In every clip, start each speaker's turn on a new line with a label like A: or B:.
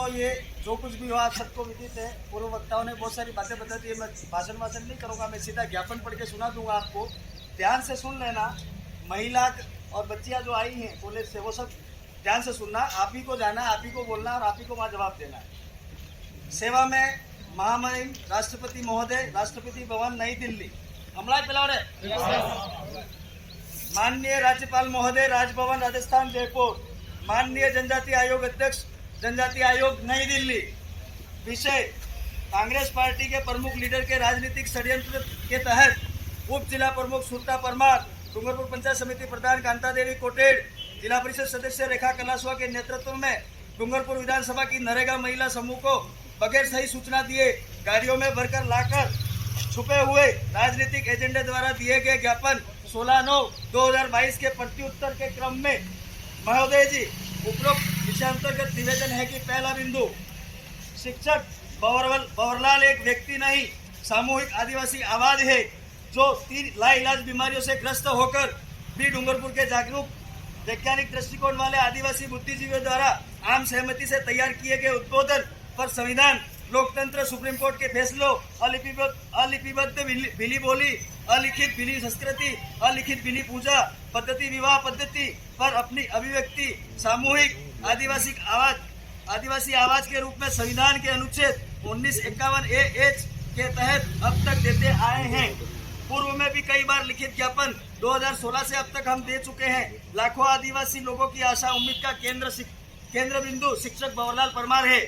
A: ये जो कुछ भी हुआ आप सबको विदित है। पूर्व वक्ताओं ने बहुत सारी बातें बता दी है। मैं भाषण नहीं करूँगा, मैं सीधा ज्ञापन पढ़ के सुना दूंगा आपको। ध्यान से सुन लेना। महिला और बच्चियाँ जो आई हैं कॉलेज से, वो सब ध्यान से सुनना। आप ही को जाना, आप ही को बोलना और आप ही को वहाँ जवाब देना है। सेवा में महामहिम राष्ट्रपति महोदय, राष्ट्रपति भवन नई दिल्ली। हमला पिलावड़े। माननीय राज्यपाल महोदय, राजभवन राजस्थान जयपुर। माननीय जनजाति आयोग अध्यक्ष, जनजाति आयोग नई दिल्ली। विषय: कांग्रेस पार्टी के प्रमुख लीडर के राजनीतिक षड्यंत्र के तहत उप जिला प्रमुख सुरता परमार, डूंगरपुर पंचायत समिति प्रधान कांता देवी कोटेड़, जिला परिषद सदस्य रेखा कलासवा के नेतृत्व में डूंगरपुर विधानसभा की नरेगा महिला समूह को बगैर सही सूचना दिए गाड़ियों में भरकर लाकर छुपे हुए राजनीतिक एजेंडे द्वारा दिए गए ज्ञापन 16/9/2022 के प्रत्युत्तर के क्रम में महोदय जी, उपरोक्त विषयांतर्गत निवेदन है कि पहला बिंदु, शिक्षक बवरलाल एक व्यक्ति नहीं, सामूहिक आदिवासी आवाज है जो 3 लाइलाज बीमारियों से ग्रस्त होकर भी डूंगरपुर के जागरूक वैज्ञानिक दृष्टिकोण वाले आदिवासी बुद्धिजीवियों द्वारा आम सहमति से तैयार किए गए उद्बोधन पर संविधान, लोकतंत्र, सुप्रीम कोर्ट के फैसलों, अलिपिबद्ध बिली बोली, अलिखित बिली संस्कृति, अलिखित बिली पूजा पद्धति, विवाह पद्धति पर अपनी अभिव्यक्ति सामूहिक आदिवासी आवाज के रूप में संविधान के अनुच्छेद 1951 के तहत अब तक देते आए हैं। पूर्व में भी कई बार लिखित ज्ञापन 2016 से अब तक हम दे चुके हैं। लाखों आदिवासी लोगों की आशा उम्मीद का केंद्र बिंदु शिक्षक बवरलाल परमार है।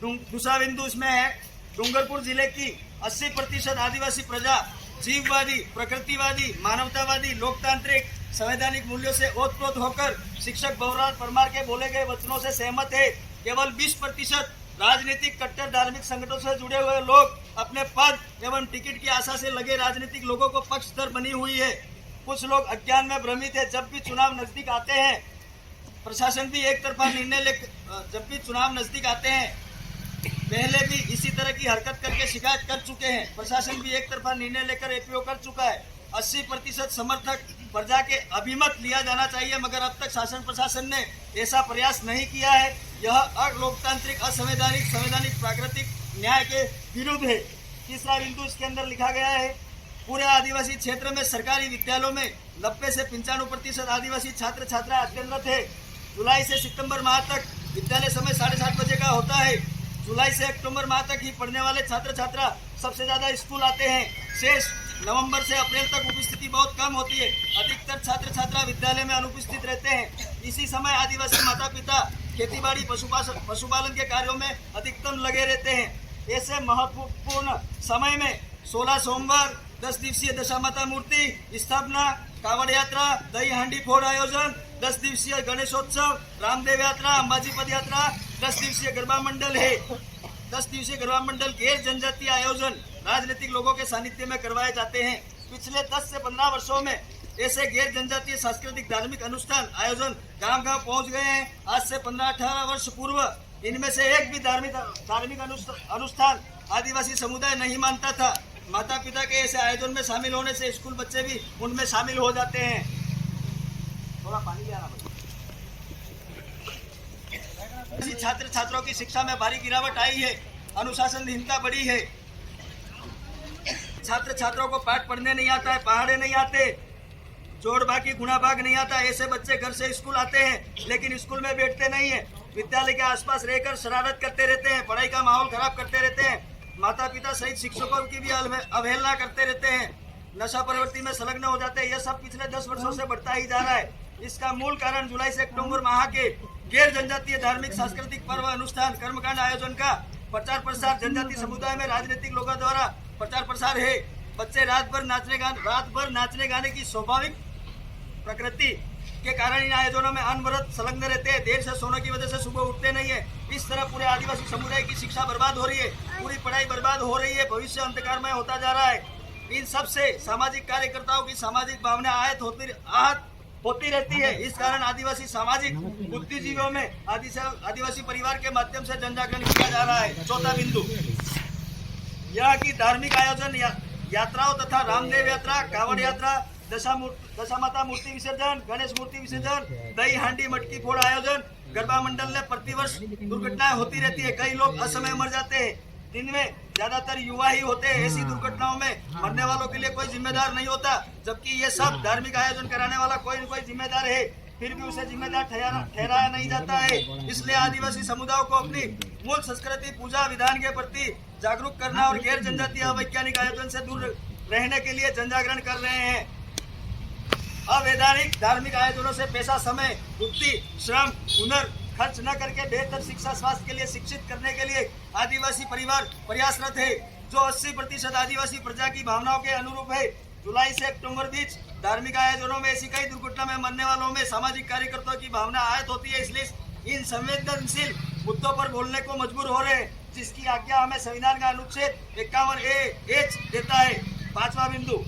A: दूसरा बिंदु इसमें है, डूंगरपुर जिले की 80% आदिवासी प्रजा जीववादी, प्रकृतिवादी, मानवतावादी, लोकतांत्रिक, संवैधानिक मूल्यों से ओतप्रोत होकर शिक्षक बवरलाल परमार के बोले गए वचनों से सहमत है। केवल 20% राजनीतिक कट्टर धार्मिक संगठनों से जुड़े हुए लोग अपने पद एवं टिकट की आशा से लगे राजनीतिक लोगों को पक्षधर बनी हुई है। कुछ लोग अज्ञान में भ्रमित है। जब भी चुनाव नजदीक आते हैं, प्रशासन भी एक तरफा निर्णय लेकर, जब भी चुनाव नजदीक आते हैं, पहले भी इसी तरह की हरकत करके शिकायत कर चुके हैं। प्रशासन भी एक तरफा निर्णय लेकर एपीओ कर चुका है। 80% समर्थक प्रजा के अभिमत लिया जाना चाहिए, मगर अब तक शासन प्रशासन ने ऐसा प्रयास नहीं किया है। यह अलोकतांत्रिक, असंवैधानिक, संवैधानिक, प्राकृतिक न्याय के विरुद्ध है। तीसरा बिंदु इसके अंदर लिखा गया है, पूरे आदिवासी क्षेत्र में सरकारी विद्यालयों में 90 से 95% आदिवासी छात्र छात्रा अध्ययनरत है। जुलाई से सितंबर माह तक विद्यालय समय 7:30 बजे का होता है। जुलाई से अक्टूबर माह तक ही पढ़ने वाले छात्र छात्रा सबसे ज्यादा स्कूल आते हैं। शेष नवंबर से अप्रैल तक उपस्थिति बहुत कम होती है। अधिकतर छात्र छात्रा विद्यालय में अनुपस्थित रहते हैं। इसी समय आदिवासी माता पिता खेतीबाड़ी, पशुपालन के कार्यों में अधिकतम लगे रहते हैं। ऐसे महत्वपूर्ण समय में 16 सोमवार, 10 दिवसीय दशामाता मूर्ति स्थापना, कावड़ यात्रा, दही हांडी फोड़ आयोजन, 10 दिवसीय गणेशोत्सव, रामदेव यात्रा, अंबाजी पद यात्रा, 10 दिवसीय गरबा मंडल है। 10 दिवसीय गरबा मंडल गैर जनजातीय आयोजन राजनीतिक लोगों के सानिध्य में करवाए जाते हैं। पिछले 10 से 15 वर्षों में ऐसे गैर जनजातीय सांस्कृतिक धार्मिक अनुष्ठान आयोजन गांव गांव पहुंच गए हैं। आज से 15-18 वर्ष पूर्व इनमें से एक भी धार्मिक अनुष्ठान आदिवासी समुदाय नहीं मानता था। माता पिता के ऐसे आयोजन में शामिल होने से स्कूल बच्चे भी उनमें शामिल हो जाते हैं। थोड़ा पानी ले आना। छात्र छात्राओं की शिक्षा में भारी गिरावट आई है। अनुशासनहीनता बढ़ी है। छात्र छात्राओं को पाठ पढ़ने नहीं आता है, पहाड़े नहीं आते, जोड़ भागी गुणा भाग नहीं आता। ऐसे बच्चे घर से स्कूल आते हैं लेकिन स्कूल में बैठते नहीं है। विद्यालय के आसपास रहकर शरारत करते रहते हैं, पढ़ाई का माहौल खराब करते रहते हैं। माता पिता सहित शिक्षकों की भी अवहेलना करते रहते हैं। नशा प्रवृत्ति में संलग्न हो जाते हैं। यह सब पिछले 10 वर्षों से बढ़ता ही जा रहा है। इसका मूल कारण जुलाई से अक्टूबर माह के गैर जनजातीय धार्मिक सांस्कृतिक पर्व, अनुष्ठान, कर्मकांड आयोजन का प्रचार प्रसार जनजातीय समुदाय में राजनीतिक लोगों द्वारा प्रचार प्रसार है। बच्चे रात भर नाचने गाने की स्वाभाविक प्रकृति के कारण इन आयोजनों में अनवरत संलग्न रहते हैं। देर से सोने की वजह से सुबह उठते नहीं है। इस तरह पूरे आदिवासी समुदाय की शिक्षा बर्बाद हो रही है, पूरी पढ़ाई बर्बाद हो रही है, भविष्य अंधकारमय होता जा रहा है। इन सब से सामाजिक कार्यकर्ताओं की सामाजिक भावना आहत होती रहती है। इस कारण आदिवासी सामाजिक बुद्धिजीवियों में आदिवासी परिवार के माध्यम से जन जागरण किया जा रहा है। चौथा बिंदु, यह कि धार्मिक आयोजन यात्राओं तथा रामदेव यात्रा, कावड़ यात्रा, दशामाता मूर्ति विसर्जन, गणेश मूर्ति विसर्जन, दही हांडी मटकी फोड़ आयोजन। गरबा मंडल ने प्रतिवर्ष दुर्घटनाएं होती रहती है, कई लोग असमय मर जाते हैं, जिनमें ज्यादातर युवा ही होते हैं। ऐसी दुर्घटनाओं में मरने वालों के लिए कोई जिम्मेदार नहीं होता, जबकि ये सब धार्मिक आयोजन कराने वाला कोई न कोई जिम्मेदार है, फिर भी उसे जिम्मेदार ठहराया नहीं जाता है। इसलिए आदिवासी समुदायों को अपनी मूल संस्कृति, पूजा विधान के प्रति जागरूक करना और गैर जनजातीय अवैज्ञानिक आयोजन से दूर रहने के लिए जन जागरण कर रहे हैं। अवैधानिक धार्मिक आयोजनों से पैसा, समय, बुद्धि, श्रम, हुनर खर्च न करके बेहतर शिक्षा, स्वास्थ्य के लिए शिक्षित करने के लिए आदिवासी परिवार प्रयासरत है, जो 80% आदिवासी प्रजा की भावनाओं के अनुरूप है। जुलाई से अक्टूबर बीच धार्मिक आयोजनों में ऐसी कई दुर्घटना में मरने वालों में सामाजिक कार्यकर्ताओं की भावना आयत होती है, इसलिए इन संवेदनशील मुद्दों पर बोलने को मजबूर हो रहे हैं, जिसकी आज्ञा हमें संविधान का अनुच्छेद 51A(H) देता है। 5वां बिंदु,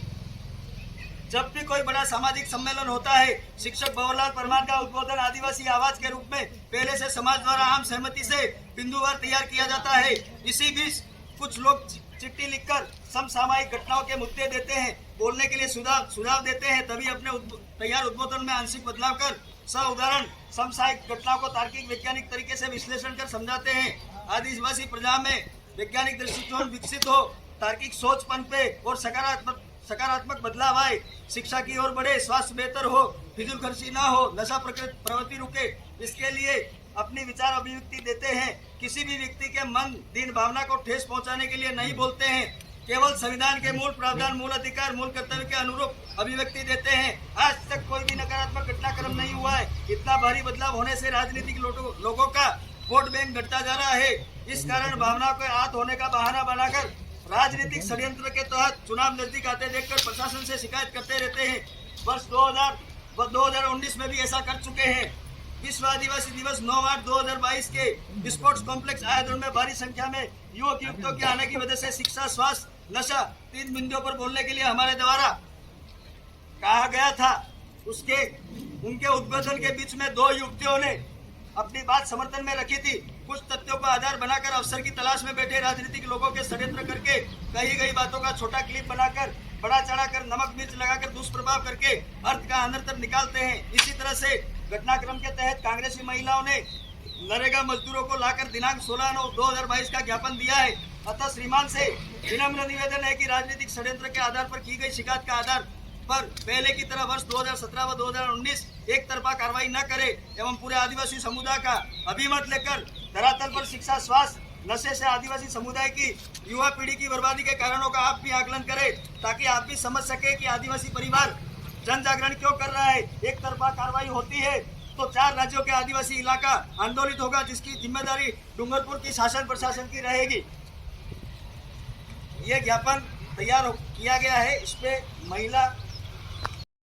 A: जब भी कोई बड़ा सामाजिक सम्मेलन होता है, शिक्षक भंवरलाल परमार का उद्बोधन आदिवासी आवाज के रूप में पहले से समाज द्वारा आम सहमति से बिंदुवार तैयार किया जाता है। इसी बीच कुछ लोग चिट्ठी लिखकर समसामयिक घटनाओं के मुद्दे देते हैं, बोलने के लिए सुझाव देते हैं, तभी अपने तैयार उद्बोधन में आंशिक बदलाव कर उदाहरण समसामयिक घटनाओं को तार्किक वैज्ञानिक तरीके से विश्लेषण कर समझाते हैं। आदिवासी प्रजा में वैज्ञानिक दृष्टिकोण विकसित हो, तार्किक सोच पनपे और सकारात्मक बदलाव आए, शिक्षा की ओर बढ़े, स्वास्थ्य बेहतर हो, फिजूल खर्ची ना हो, नशा प्रवृत्ति रुके, इसके लिए अपनी विचार अभिव्यक्ति देते हैं। किसी भी व्यक्ति के मन, दिन, भावना को ठेस पहुंचाने के लिए नहीं बोलते हैं, केवल संविधान के मूल प्रावधान, मूल अधिकार, मूल कर्तव्य के अनुरूप अभिव्यक्ति देते हैं। आज तक कोई भी नकारात्मक घटनाक्रम नहीं हुआ है। इतना भारी बदलाव होने से राजनीतिक लोगों का वोट बैंक घटता जा रहा है। इस कारण भावनाओं के हाथ होने का बहाना बनाकर राजनीतिक षड्यंत्र के तहत चुनाव नजदीक आते देखकर प्रशासन से शिकायत करते रहते हैं। वर्ष 2019 में भी ऐसा कर चुके हैं। विश्व आदिवासी दिवस 9/8/2022 के स्पोर्ट्स कॉम्प्लेक्स आयोजन में भारी संख्या में युवक युवतियों के आने की वजह से शिक्षा, स्वास्थ्य, नशा 3 बिंदुओं पर बोलने के लिए हमारे द्वारा कहा गया था। उनके उद्बोधन के बीच में 2 युवतियों ने अपनी बात समर्थन में रखी थी। कुछ तथ्यों को आधार बनाकर अवसर की तलाश में बैठे राजनीतिक लोगों के षड्यंत्र करके कही गई बातों का छोटा क्लिप बनाकर बड़ा चढ़ाकर नमक मिर्च लगाकर दुष्प्रभाव करके अर्थ का अनर्थ निकालते हैं। इसी तरह से घटनाक्रम के तहत कांग्रेसी महिलाओं ने नरेगा मजदूरों को लाकर दिनांक 16/9/2022 का ज्ञापन दिया है। अतः श्रीमान से विनम्र निवेदन है कि राजनीतिक षड्यंत्र के आधार पर की गई शिकायत का आधार पर पहले की तरह वर्ष 2017 व 2019 एक तरफा कार्रवाई न करे एवं पूरे आदिवासी समुदाय का अभिमत लेकर धरातल पर शिक्षा, स्वास्थ्य, नशे से आदिवासी समुदाय की युवा पीढ़ी की बर्बादी के कारणों का आप भी आकलन करें, ताकि आप भी समझ सके कि आदिवासी परिवार जन जागरण क्यों कर रहा है। एक तरफा कार्रवाई होती है तो 4 राज्यों के आदिवासी इलाका आंदोलित होगा, जिसकी जिम्मेदारी डूंगरपुर की शासन प्रशासन की रहेगी। ये ज्ञापन तैयार किया गया है, इस पे महिला